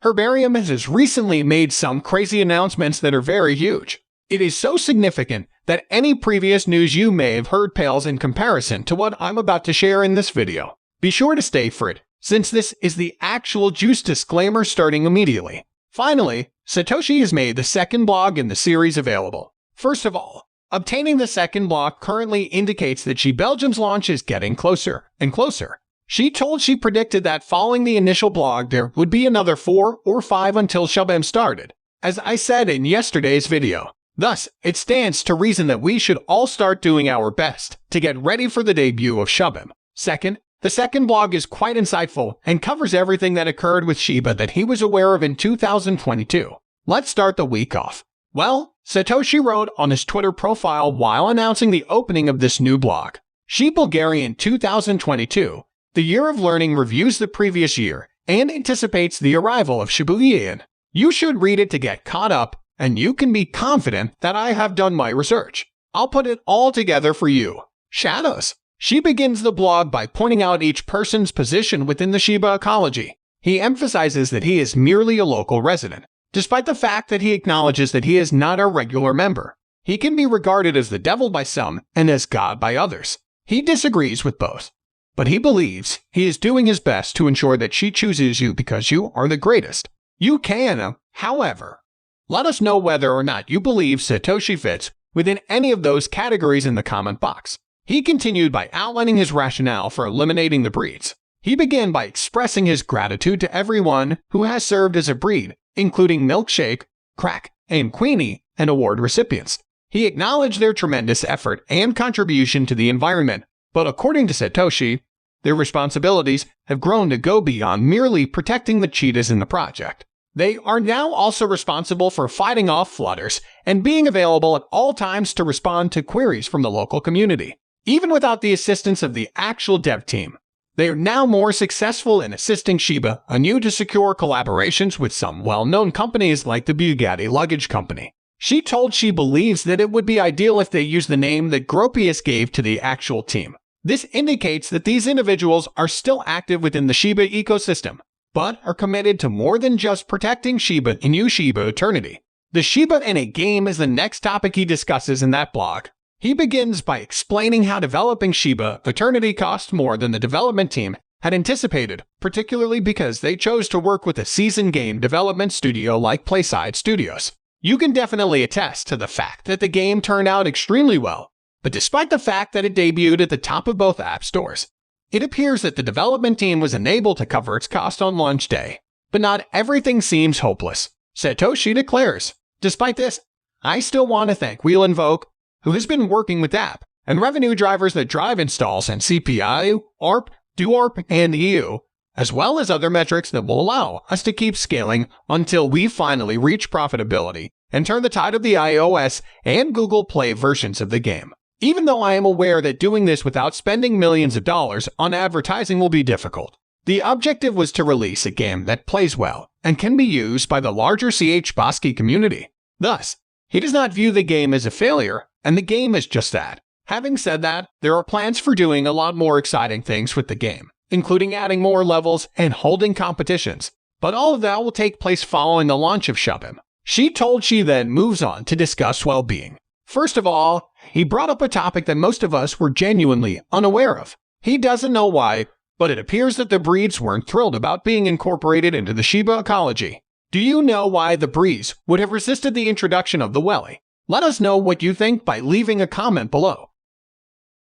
Shibarium has recently made some crazy announcements that are very huge. It is so significant that any previous news you may have heard pales in comparison to what I'm about to share in this video. Be sure to stay for it, since this is the actual juice disclaimer starting immediately. Finally, Satoshi has made the second blog in the series available. First of all, obtaining the second blog currently indicates that Shibarium's launch is getting closer and closer. She predicted that following the initial blog there would be another 4 or 5 until Shibarium started, as I said in yesterday's video. Thus, it stands to reason that we should all start doing our best to get ready for the debut of Shibarium. Second, the second blog is quite insightful and covers everything that occurred with Shiba that he was aware of in 2022. Let's start the week off. Well, Satoshi wrote on his Twitter profile while announcing the opening of this new blog. Bulgarian 2022. The Year of Learning reviews the previous year and anticipates the arrival of Shiba Inu. You should read it to get caught up, and you can be confident that I have done my research. I'll put it all together for you. Shadows. She begins the blog by pointing out each person's position within the Shiba ecology. He emphasizes that he is merely a local resident, despite the fact that he acknowledges that he is not a regular member. He can be regarded as the devil by some and as God by others. He disagrees with both, but he believes he is doing his best to ensure that she chooses you because you are the greatest. You can, however, let us know whether or not you believe Satoshi fits within any of those categories in the comment box. He continued by outlining his rationale for eliminating the breeds. He began by expressing his gratitude to everyone who has served as a breed, including Milkshake, Crack, and Queenie, and award recipients. He acknowledged their tremendous effort and contribution to the environment, but according to Satoshi, their responsibilities have grown to go beyond merely protecting the cheetahs in the project. They are now also responsible for fighting off flooders and being available at all times to respond to queries from the local community. Even without the assistance of the actual dev team, they are now more successful in assisting Shiba Inu to secure collaborations with some well-known companies like the Bugatti luggage company. She believes that it would be ideal if they use the name that Gropius gave to the actual team. This indicates that these individuals are still active within the Shiba ecosystem, but are committed to more than just protecting Shiba Inu Shiba Eternity. The Shiba in a game is the next topic he discusses in that blog. He begins by explaining how developing Shiba Eternity cost more than the development team had anticipated, particularly because they chose to work with a seasoned game development studio like Playside Studios. You can definitely attest to the fact that the game turned out extremely well, but despite the fact that it debuted at the top of both app stores, it appears that the development team was unable to cover its cost on launch day. But not everything seems hopeless, Satoshi declares. Despite this, I still want to thank Wheel Invoke, who has been working with app and revenue drivers that drive installs and CPI, ARP, DUARP, and EU, as well as other metrics that will allow us to keep scaling until we finally reach profitability and turn the tide of the iOS and Google Play versions of the game. Even though I am aware that doing this without spending millions of dollars on advertising will be difficult, the objective was to release a game that plays well and can be used by the larger Shibaswap community. Thus, he does not view the game as a failure, and the game is just that. Having said that, there are plans for doing a lot more exciting things with the game, including adding more levels and holding competitions, but all of that will take place following the launch of Shibarium. She then moves on to discuss well-being. First of all, he brought up a topic that most of us were genuinely unaware of. He doesn't know why, but it appears that the breeds weren't thrilled about being incorporated into the Shiba ecology. Do you know why the breeds would have resisted the introduction of the welly? Let us know what you think by leaving a comment below.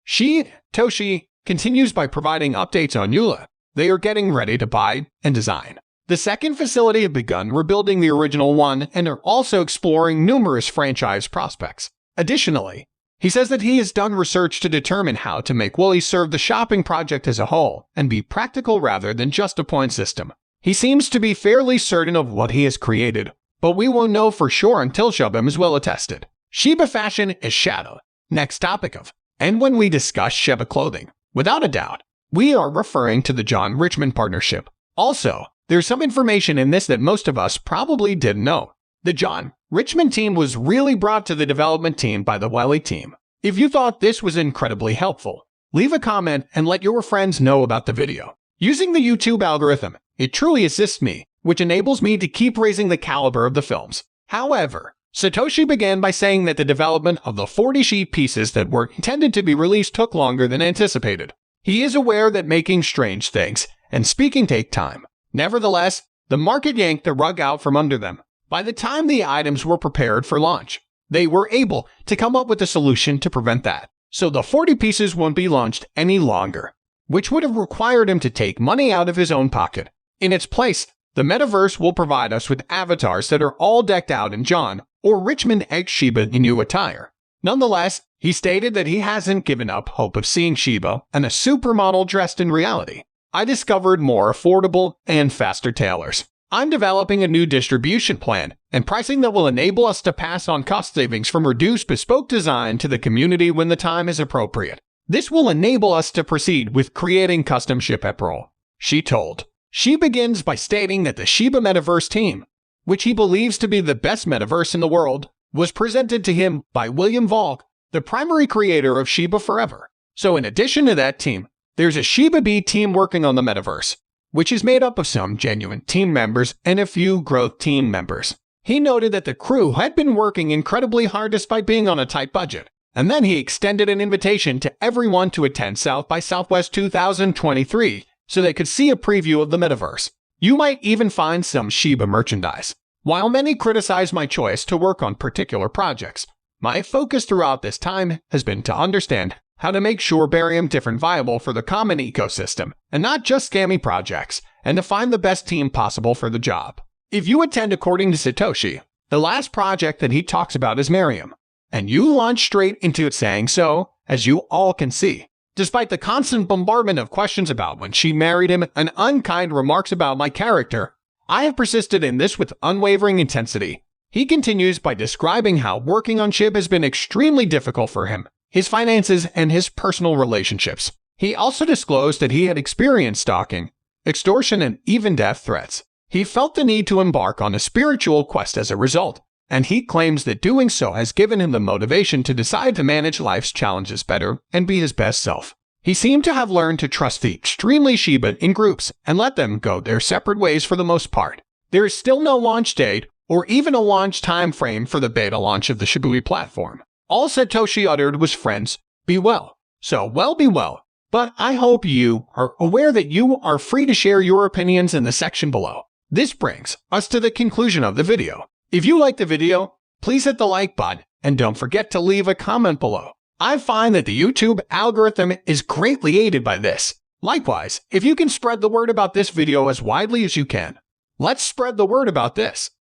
Toshi continues by providing updates on Eula. They are getting ready to buy and design. The second facility have begun rebuilding the original one and are also exploring numerous franchise prospects. Additionally, he says that he has done research to determine how to make Woolly serve the shopping project as a whole and be practical rather than just a point system. He seems to be fairly certain of what he has created, but we won't know for sure until Shibarium is well attested. Shiba fashion is shadow. Next topic of. And when we discuss Shiba clothing, without a doubt, we are referring to the John Richmond partnership. Also, there's some information in this that most of us probably didn't know. The John Richmond team was really brought to the development team by the Welly team. If you thought this was incredibly helpful, leave a comment and let your friends know about the video. Using the YouTube algorithm, it truly assists me which enables me to keep raising the caliber of the films. However, Satoshi began by saying that the development of the 40 Shib pieces that were intended to be released took longer than anticipated. He is aware that making strange things and speaking take time. Nevertheless, the market yanked the rug out from under them. By the time the items were prepared for launch, they were able to come up with a solution to prevent that. So the 40 pieces won't be launched any longer, which would have required him to take money out of his own pocket. In its place, the metaverse will provide us with avatars that are all decked out in John or Richmond X Shiba Inu attire. Nonetheless, he stated that he hasn't given up hope of seeing Shiba and a supermodel dressed in reality. I discovered more affordable and faster tailors. I'm developing a new distribution plan and pricing that will enable us to pass on cost savings from reduced bespoke design to the community when the time is appropriate. This will enable us to proceed with creating custom ship apparel, she told. She begins by stating that the Shiba Metaverse team, which he believes to be the best metaverse in the world, was presented to him by William Volk, the primary creator of Shiba Forever. So in addition to that team, there's a Shiba B team working on the metaverse, which is made up of some genuine team members and a few growth team members. He noted that the crew had been working incredibly hard despite being on a tight budget, and then he extended an invitation to everyone to attend South by Southwest 2023 so they could see a preview of the metaverse. You might even find some Shiba merchandise. While many criticize my choice to work on particular projects, my focus throughout this time has been to understand how to make Shibarium different viable for the common ecosystem, and not just scammy projects, and to find the best team possible for the job. If you attend according to Satoshi, the last project that he talks about is Shibarium, and you launch straight into it saying so, as you all can see. Despite the constant bombardment of questions about when she married him and unkind remarks about my character, I have persisted in this with unwavering intensity. He continues by describing how working on Shib has been extremely difficult for him, his finances, and his personal relationships. He also disclosed that he had experienced stalking, extortion, and even death threats. He felt the need to embark on a spiritual quest as a result, and he claims that doing so has given him the motivation to decide to manage life's challenges better and be his best self. He seemed to have learned to trust the extremely Shiba in groups and let them go their separate ways for the most part. There is still no launch date or even a launch time frame for the beta launch of the Shibui platform. All Satoshi uttered was, "Friends, be well." So, be well. But I hope you are aware that you are free to share your opinions in the section below. This brings us to the conclusion of the video. If you liked the video, please hit the like button and don't forget to leave a comment below. I find that the YouTube algorithm is greatly aided by this. Likewise, if you can spread the word about this video as widely as you can, let's spread the word about this.